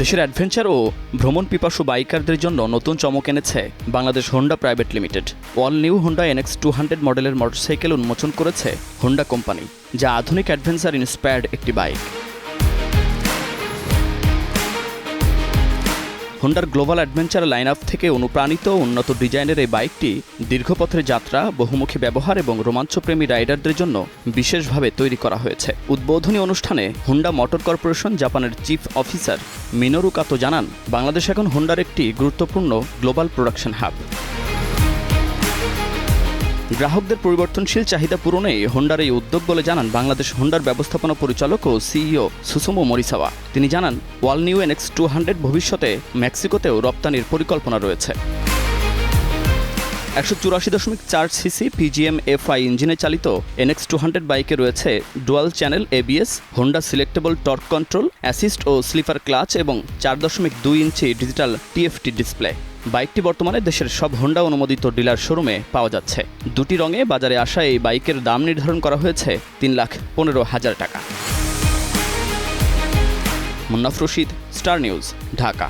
দেশের অ্যাডভেঞ্চার ও ভ্রমণ পিপাসু বাইকারদের জন্য নতুন চমক এনেছে Bangladesh Honda private limited. All new Honda NX 200 মডেলের মোটরসাইকেল উন্মোচন করেছে হোন্ডা কোম্পানি, যা আধুনিক অ্যাডভেঞ্চার ইন্সপায়ার্ড একটি বাইক। হোন্ডার গ্লোবাল অ্যাডভেঞ্চার লাইন আপ থেকে অনুপ্রাণিত উন্নত ডিজাইনের এই বাইকটি দীর্ঘপথের যাত্রা, বহুমুখী ব্যবহার এবং রোমাঞ্চপ্রেমী রাইডারদের জন্য বিশেষভাবে তৈরি করা হয়েছে। উদ্বোধনী অনুষ্ঠানে হোন্ডা মোটর কর্পোরেশন জাপানের চিফ অফিসার মিনোরু কাতো জানান, বাংলাদেশ এখন হোন্ডার একটি গুরুত্বপূর্ণ গ্লোবাল প্রোডাকশন হাব। গ্রাহকদের পরিবর্তনশীল চাহিদা পূরণে হোন্ডার এই উদ্যোগ বলে জানান বাংলাদেশ হোন্ডার ব্যবস্থাপনা পরিচালক ও সিইও সুসুমো মরিসাওয়া। তিনি জানান, অল নিউ NX 200 ভবিষ্যতে মেক্সিকোতেও রপ্তানির পরিকল্পনা রয়েছে। 184.4 সিসি PGM FI ইঞ্জিনে চালিত NX 200 বাইকে রয়েছে dual channel ABS, Honda selectable torque control, assist ও স্লিপার ক্লাচ এবং 4.2 ইঞ্চি ডিজিটাল TFT ডিসপ্লে। বাইকটি বর্তমানে দেশের সব হোন্ডা অনুমোদিত ডিলার শোরুমে পাওয়া যাচ্ছে। দুটি রঙে বাজারে আসা এই বাইকের দাম নির্ধারণ করা হয়েছে 3,15,000 টাকা। Munnaf Rashid, star news, Dhaka.